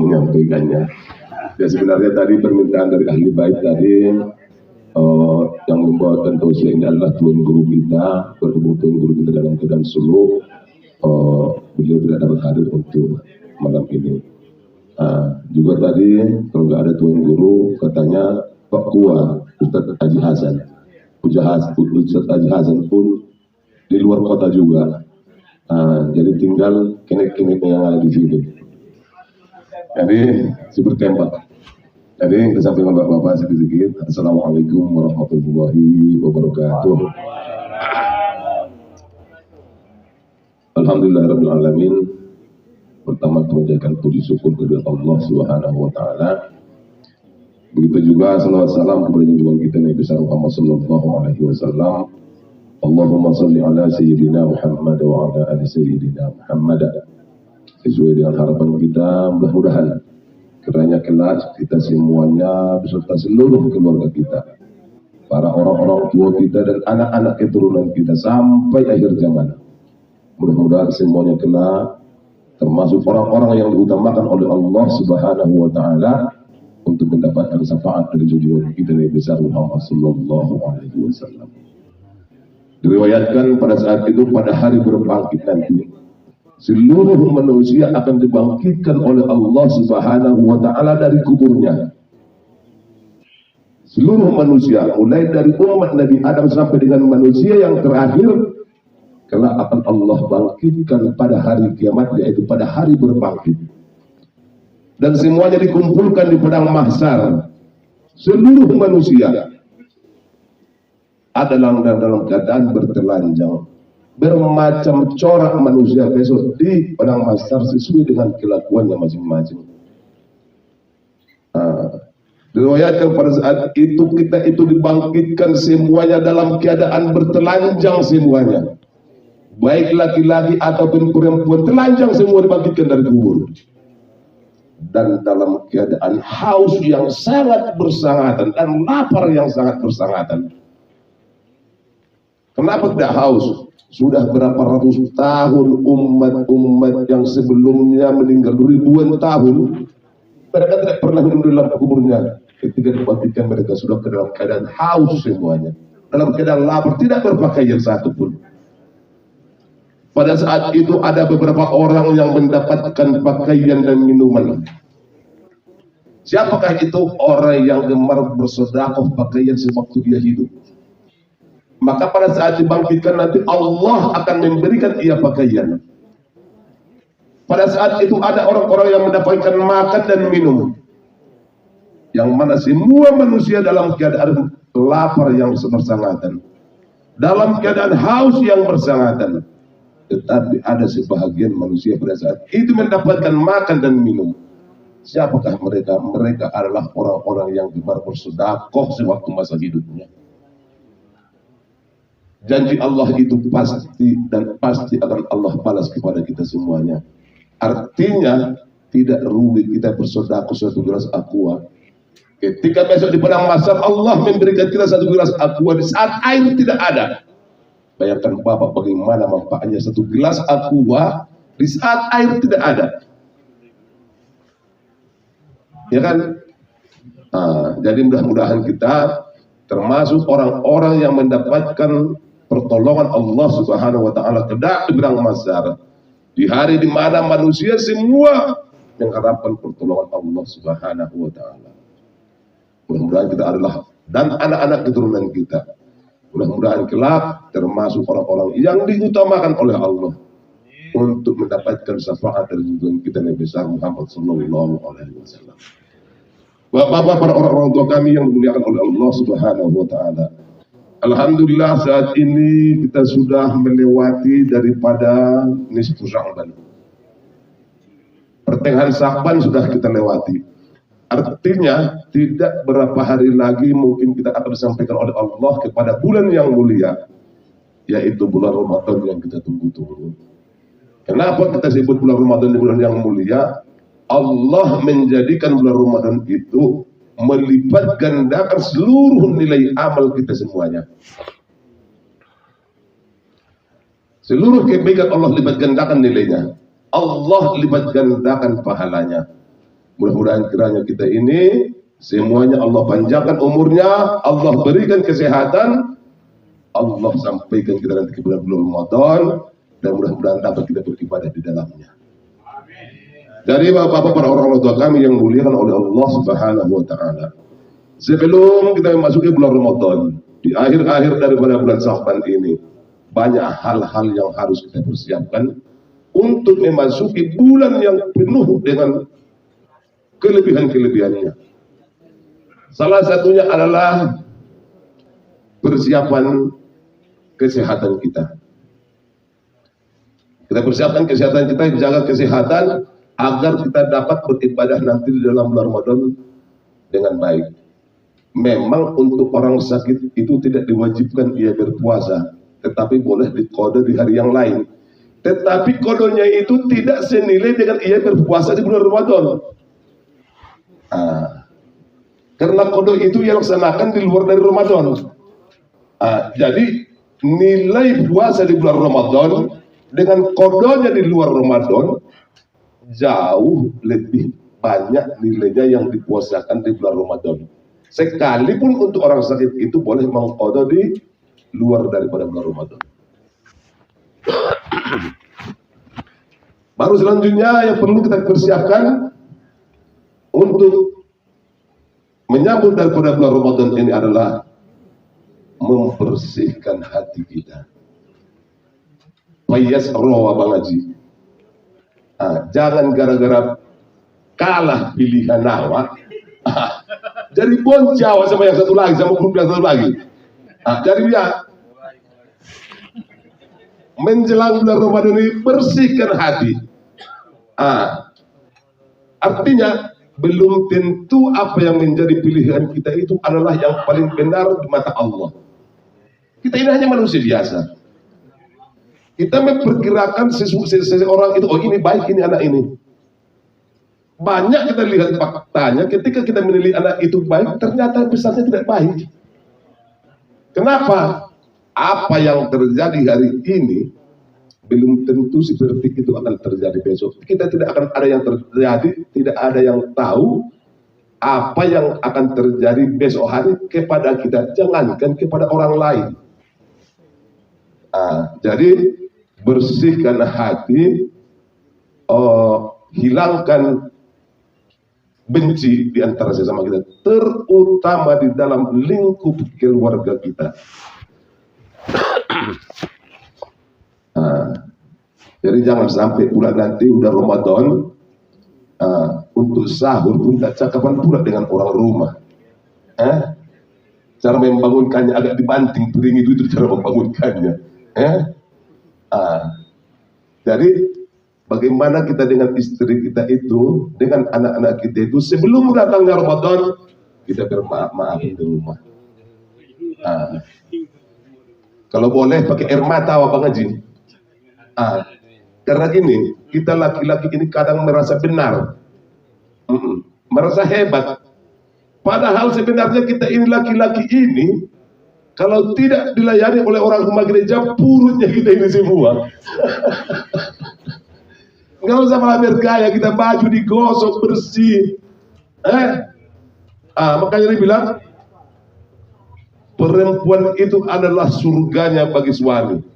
menyampaikannya. Ya sebenarnya tadi permintaan dari ahli bait tadi yang membawakan tausiah ini adalah tuan guru kita, berhubung tuan guru kita dalam keadaan suluk, beliau tidak dapat hadir untuk malam ini. Juga tadi kalau nggak ada tuan guru, katanya Pak Kua, Ustadz Haji Hasan, Ustadz Haji Hasan pun di luar kota juga. Jadi tinggal kinek-kineknya yang ada di sini. Jadi super tembak. Jadi kesampaian bapak-bapak sedikit. Assalamualaikum warahmatullahi wabarakatuh. Alhamdulillahirabbil alamin. Pertama menjaga puji syukur kepada Allah Subhanahu wa taala. Begitu juga salawat salam kepada junjungan kita Nabi besar Muhammad sallallahu alaihi wasallam. Allahumma shalli ala sayyidina Muhammad wa ala ali sayyidina Muhammad. Sesuai dengan harapan kita, mudah-mudahan kiranya kelak kita semuanya beserta seluruh keluarga kita, para orang-orang tua kita dan anak-anak keturunan kita sampai akhir zaman, mudah-mudahan semuanya kelak termasuk orang-orang yang diutamakan oleh Allah Subhanahu wa taala untuk mendapatkan syafaat dari junjungan kita Nabi besar Muhammad sallallahu alaihi wasallam. Diriwayatkan pada saat itu, pada hari berbangkit nanti, seluruh manusia akan dibangkitkan oleh Allah Subhanahu wa taala dari kuburnya. Seluruh manusia, mulai dari umat Nabi Adam sampai dengan manusia yang terakhir, kelak akan Allah bangkitkan pada hari kiamat, yaitu pada hari berbangkit. Dan semuanya dikumpulkan di padang mahsyar. Seluruh manusia adalah dalam keadaan bertelanjang, bermacam corak manusia besok di padang mahsyar sesuai dengan kelakuannya masing-masing. Diriwayatkan pada saat itu kita itu dibangkitkan semuanya dalam keadaan bertelanjang semuanya, baik laki-laki ataupun perempuan, telanjang semua dibangkitkan dari kubur, dan dalam keadaan haus yang sangat bersangatan dan lapar yang sangat bersangatan. Kenapa tidak haus? Sudah berapa ratus tahun umat-umat yang sebelumnya meninggal ribuan tahun, mereka tidak pernah minum dalam kuburnya. Ketika dibangkitkan mereka sudah ke dalam keadaan haus semuanya, dalam keadaan lapar, tidak berpakaian satupun. Pada saat itu ada beberapa orang yang mendapatkan pakaian dan minuman. Siapakah itu? Orang yang gemar bersedekah pakaian sewaktu dia hidup. Maka pada saat dibangkitkan nanti Allah akan memberikan ia pakaian. Pada saat itu ada orang-orang yang mendapatkan makan dan minum, yang mana semua manusia dalam keadaan lapar yang bersangatan, dalam keadaan haus yang bersangatan. Tetapi ada sebahagian manusia pada saat itu mendapatkan makan dan minum. Siapakah mereka? Mereka adalah orang-orang yang gemar bersedekah sewaktu masa hidupnya. Janji Allah itu pasti dan pasti akan Allah balas kepada kita semuanya. Artinya tidak rugi kita bersedekah satu gelas aqua. Ketika besok di padang mahsyar Allah memberikan kita satu gelas aqua di saat air tidak ada. Bayangkan Bapak bagaimana manfaatnya satu gelas aqua di saat air tidak ada. Ya kan? Jadi mudah-mudahan kita termasuk orang-orang yang mendapatkan pertolongan Allah Subhanahu wa taala kelak di padang mahsyar, di hari di mana manusia semua mengharapkan pertolongan Allah Subhanahu wa taala. Mudah-mudahan kita adalah dan anak-anak keturunan kita, mudah-mudahan kelak termasuk orang-orang yang diutamakan oleh Allah untuk mendapatkan syafaat dari junjungan kita Nabi besar Muhammad sallallahu alaihi wasallam. Bapak-bapak, para orang-orang tua kami yang dimuliakan oleh Allah Subhanahu wa taala. Alhamdulillah saat ini kita sudah melewati daripada nisfu Sya'ban. Pertengahan Sya'ban sudah kita lewati. Artinya tidak berapa hari lagi mungkin kita akan disampaikan oleh Allah kepada bulan yang mulia, yaitu bulan Ramadan yang kita tunggu-tunggu. Kenapa kita sebut bulan Ramadan di bulan yang mulia? Allah menjadikan bulan Ramadan itu melipat gandakan seluruh nilai amal kita semuanya. Seluruh kebaikan Allah lipat gandakan nilainya. Allah lipat gandakan pahalanya. Mudah-mudahan kiranya kita ini semuanya Allah panjangkan umurnya, Allah berikan kesehatan, Allah sampaikan kita nanti ke bulan Ramadan, dan mudah-mudahan dapat kita beribadah di dalamnya. Jadi bapak-bapak, para orang tua kami yang muliakan oleh Allah Subhanahu wa Ta'ala, sebelum kita memasuki bulan Ramadan, di akhir-akhir daripada bulan Sya'ban ini, banyak hal-hal yang harus kita persiapkan untuk memasuki bulan yang penuh dengan kelebihan-kelebihannya. Salah satunya adalah persiapan kesehatan kita. Kita persiapkan kesehatan kita, jaga kesehatan agar kita dapat beribadah nanti di dalam bulan Ramadan dengan baik. Memang untuk orang sakit itu tidak diwajibkan ia berpuasa, tetapi boleh diqada di hari yang lain. Tetapi kodonya itu tidak senilai dengan ia berpuasa di bulan Ramadan. Karena kodo itu ia laksanakan di luar dari Ramadan. Jadi nilai puasa di bulan Ramadan dengan kodonya di luar Ramadan jauh lebih banyak nilainya yang dipuasakan di bulan Ramadan. Sekalipun untuk orang sakit itu boleh mengqada di luar daripada bulan Ramadan. Baru selanjutnya yang perlu kita persiapkan untuk menyambut daripada bulan Ramadan ini adalah membersihkan hati kita. Payas roh Abang Haji. Jangan gara-gara kalah pilihan awak jadi boncau sama yang satu lagi, sama grup yang satu lagi. Jadi dia menjelang bulan Ramadan ini bersihkan hati. Artinya belum tentu apa yang menjadi pilihan kita itu adalah yang paling benar di mata Allah. Kita ini hanya manusia biasa. Kita memperkirakan seseorang itu, oh ini baik, ini anak ini. Banyak kita lihat faktanya, ketika kita menilai anak itu baik, ternyata besarnya tidak baik. Kenapa? Apa yang terjadi hari ini belum tentu seperti itu akan terjadi besok. Kita tidak akan ada yang terjadi, tidak ada yang tahu apa yang akan terjadi besok hari kepada kita, jangankan kepada orang lain. Jadi bersihkan hati, hilangkan benci di antara sesama kita, terutama di dalam lingkup keluarga kita. Jadi jangan sampai pula nanti udah Ramadan, untuk sahur pun tak cakapan pula dengan orang rumah. Cara membangunkannya agak dibanting, piring itu cara membangunkannya. Jadi bagaimana kita dengan istri kita itu, dengan anak-anak kita itu, sebelum datangnya Ramadan kita bermaaf-maaf di rumah. Kalau boleh pakai air mata Abang Haji. Karena gini, kita laki-laki ini kadang merasa benar, merasa hebat. Padahal sebenarnya kita ini laki-laki ini, kalau tidak dilayani oleh orang rumah gereja, purutnya kita ini semua. Nggak usah malah bergaya, kita baju digosok bersih. Makanya dia bilang, perempuan itu adalah surganya bagi suami.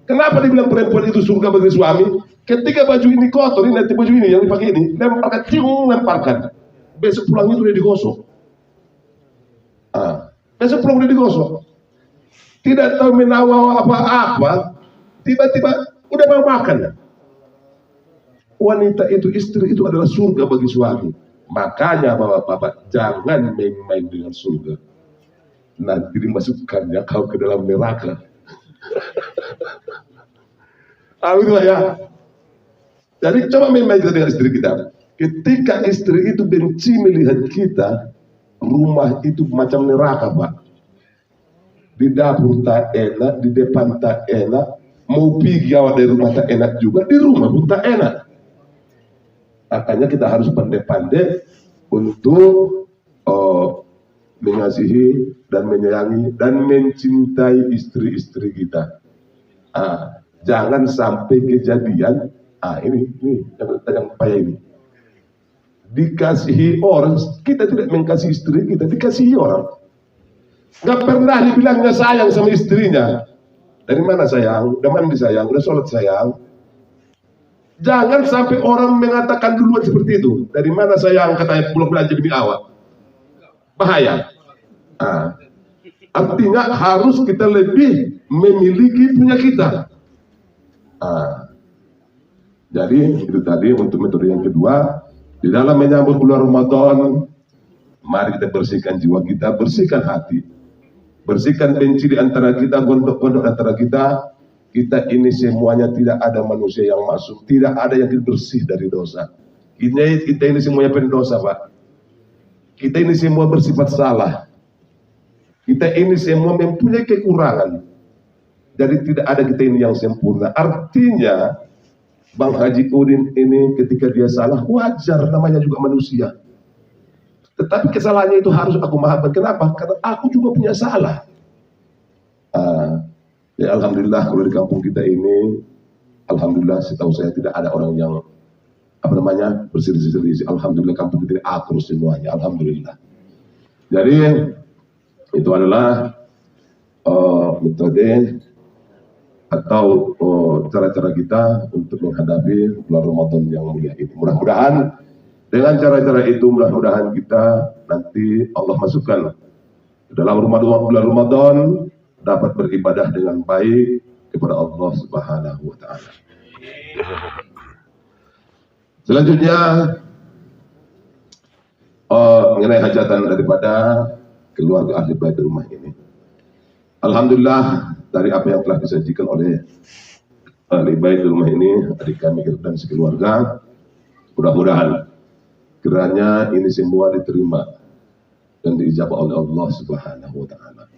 Kenapa dibilang perempuan itu surga bagi suami? Ketika baju ini kotor, ini nanti baju ini yang dipakai ini, lemparkan. Besok pulang itu udah digosok. Besok pulang udah digosok. Tidak tahu menawar apa-apa, tiba-tiba udah mau makan. Wanita itu, istri itu adalah surga bagi suami. Makanya bapak-bapak jangan main-main dengan surga. Nanti dimasukkannya kau ke dalam neraka. Itulah ya. Jadi coba main-main kita dengan istri kita. Ketika istri itu benci melihat kita, rumah itu macam neraka, Pak. Di dapur tak enak, di depan tak enak, mau pergi awal dari rumah tak enak juga, di rumah pun tak enak. Makanya kita harus pandai-pandai untuk mengasihi dan menyayangi dan mencintai istri-istri kita. Jangan sampai kejadian, ini yang payah ini. dikasihi orang, kita tidak mengasihi istri kita, dikasihi orang. Gak pernah dibilangnya sayang sama istrinya. Dari mana sayang? Udah mandi sayang? Udah sholat sayang? Jangan sampai orang mengatakan duluan seperti itu. Dari mana sayang katanya pulang belanja demi awak? Bahaya. Nah, artinya harus kita lebih memiliki punya kita. Nah, jadi itu tadi untuk metode yang kedua. Di dalam menyambut bulan Ramadan, mari kita bersihkan jiwa kita, bersihkan hati, bersihkan benci di antara kita, gondok-gondok antara kita. Kita ini semuanya tidak ada manusia yang masuk, tidak ada yang bersih dari dosa. Kita ini semuanya pendosa, Pak. Kita ini semua bersifat salah. Kita ini semua mempunyai kekurangan. Jadi tidak ada kita ini yang sempurna. Artinya Bang Haji Udin ini ketika dia salah, wajar, namanya juga manusia. Tetapi kesalahannya itu harus aku maafkan. Kenapa? Karena aku juga punya salah. Ya alhamdulillah kalau di kampung kita ini, alhamdulillah setahu saya tidak ada orang yang berselisih-selisih. Alhamdulillah kampung kita ini akur semuanya. Alhamdulillah. Jadi itu adalah metode atau cara-cara kita untuk menghadapi bulan Ramadan yang mulia ini. Mudah-mudahan dengan cara-cara itu, mudah-mudahan kita nanti Allah masukkan dalam bulan Ramadan dapat beribadah dengan baik kepada Allah Subhanahu wa Ta'ala. Selanjutnya mengenai hajatan daripada keluarga ahli bait rumah ini. Alhamdulillah dari apa yang telah disajikan oleh ahli bait rumah ini, adik kami dan sekeluarga, mudah-mudahan kiranya ini semua diterima dan diijabah oleh Allah Subhanahu wa Ta'ala.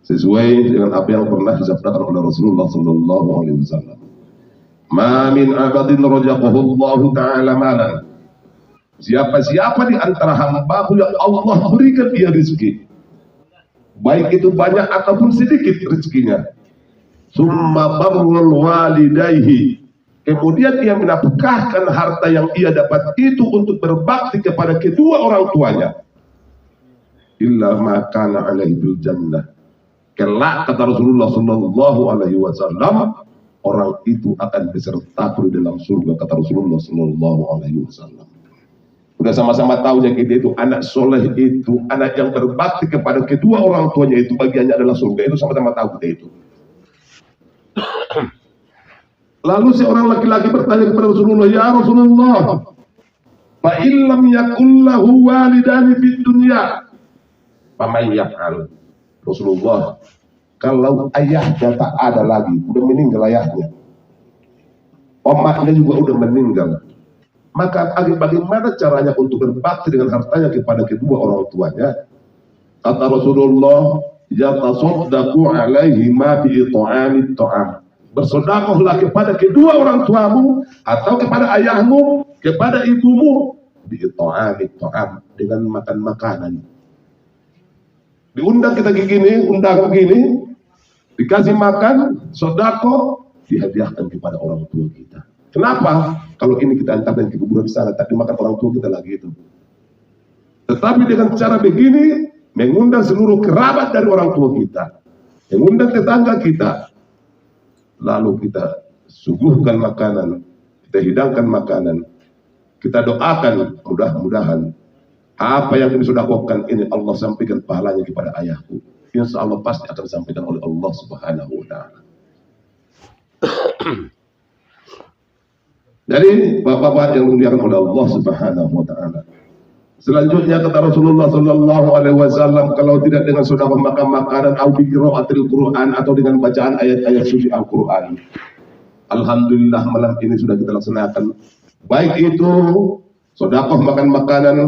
Sesuai dengan apa yang pernah disabdakan oleh Rasulullah sallallahu alaihi wasallam. Ma min abadin rajaqahu Allah Ta'ala malan. Siapa-siapa di antara hamba-Nya yang Allah berikan dia rezeki, baik itu banyak ataupun sedikit rezekinya, summa barrul walidayhi, kemudian ia menafkahkan harta yang ia dapat itu untuk berbakti kepada kedua orang tuanya, illa ma kana alaihi bil jannah, kelak kata Rasulullah sallallahu alaihi wasallam, orang itu akan beserta di dalam surga, kata Rasulullah sallallahu alaihi wasallam. Sudah sama-sama tahu yang kita itu anak soleh itu, anak yang berbakti kepada kedua orang tuanya itu bagiannya adalah surga. Itu sama-sama tahu kita itu. Lalu seorang laki-laki bertanya kepada Rasulullah, ya Rasulullah, fa illam yakul lahu walidani fid dunya, faman yaf'al. Rasulullah, kalau ayahnya tak ada lagi, udah meninggal ayahnya, omaknya juga udah meninggal, maka bagaimana caranya untuk berbakti dengan hartanya kepada kedua orang tuanya? Kata Rasulullah, yatasaddaqu alaihi ma bi it'amit ta'am. Bersedekahlah kepada kedua orang tuamu atau kepada ayahmu, kepada ibumu, bi it'amit ta'am, dengan makan makanan. Diundang kita begini, undang begini, dikasih makan, sedekah, dihadiahkan kepada orang tua kita. Kenapa? Kalau ini kita antarkan ke kuburan sana, tak dimakan orang tua kita lagi itu. Tetapi dengan cara begini, mengundang seluruh kerabat dari orang tua kita, mengundang tetangga kita, lalu kita suguhkan makanan, kita hidangkan makanan, kita doakan, mudah-mudahan apa yang kami sedekahkan ini Allah sampaikan pahalanya kepada ayahku. Insya Allah pasti akan disampaikan oleh Allah Subhanahu wa Ta'ala. Jadi bapak-bapak yang dimuliakan oleh Allah Subhanahu wa Ta'ala. Selanjutnya kata Rasulullah sallallahu alaihi wasallam, kalau tidak dengan sedekah makan makanan au bi qiraatil Quran, atau dengan bacaan ayat-ayat suci Al-Qur'an. Alhamdulillah malam ini sudah kita laksanakan, baik itu sedekah makan makanan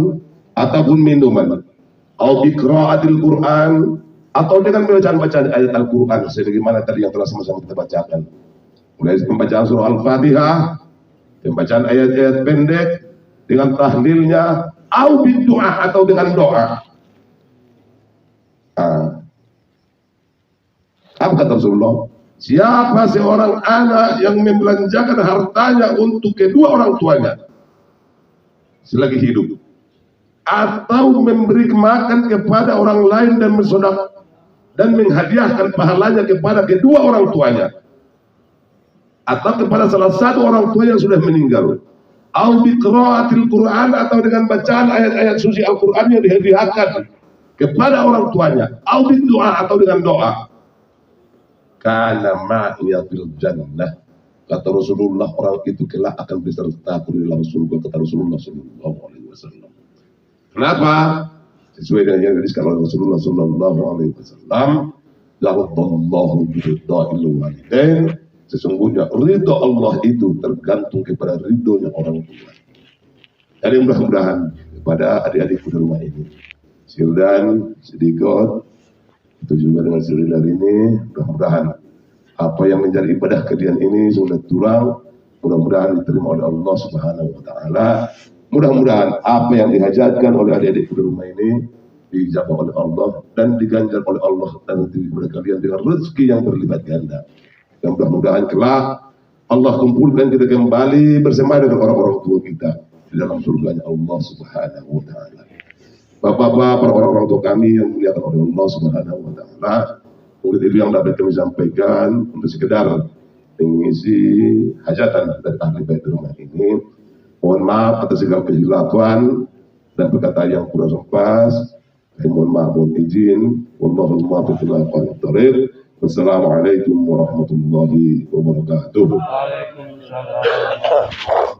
ataupun minuman, au bi qiraatil Quran, atau dengan bacaan-bacaan ayat Al-Qur'an sebagaimana tadi yang telah sama-sama kita bacakan. Mulai pembacaan surah Al-Fatihah, pembacaan ayat-ayat pendek dengan tahlilnya, au bidu'a, atau dengan doa. Apa kata Rasulullah? Siapa seorang anak yang membelanjakan hartanya untuk kedua orang tuanya, selagi hidup, atau memberi makan kepada orang lain dan bersedekah dan menghadiahkan pahalanya kepada kedua orang tuanya atau kepada salah satu orang tua yang sudah meninggal, au biqra'atil Quran, atau dengan bacaan ayat-ayat suci Al-Quran yang dihadiahkan kepada orang tuanya, au bidu'a, atau dengan doa, kana ma'iya fil jannah, kata Rasulullah, orang itu kelak akan besertaku di dalam surga, kata Rasulullah sallallahu alaihi wasallam. Kenapa? Sesuai dengan yang dikatakan oleh Rasulullah sallallahu alaihi wasallam, la'adallahu biridha'il walidain, sesungguhnya ridho Allah itu tergantung kepada ridhonya orang tua. Jadi mudah-mudahan kepada adik-adikku di rumah ini, Sildan, Sidikot, itu juga dengan Sildan ini, mudah-mudahan apa yang menjadi ibadah kalian ini sudah turang, mudah-mudahan diterima oleh Allah Subhanahu wa taala. Mudah-mudahan apa yang dihajatkan oleh adik-adikku di rumah ini dijawab oleh Allah dan diganjar oleh Allah dan diberi kalian dengan rezeki yang berlipat ganda. Dan mudah-mudahan kelak Allah kumpulkan kita kembali bersama dengan orang-orang tua kita di dalam surganya Allah Subhanahu wa taala. Bapak-bapak, para orang-orang tua kami yang dimuliakan oleh Allah Subhanahu wa taala, mungkin itu yang dapat kami sampaikan untuk sekedar mengisi hajatan dari ahli bait rumah ini. Mohon maaf atas segala kehilafan dan perkataan yang kurang pas. Mohon maaf, mohon izin. Wallahul muwaffiq ila aqwamit thoriq. Wassalamualaikum warahmatullahi wabarakatuh. Waalaikumsalam.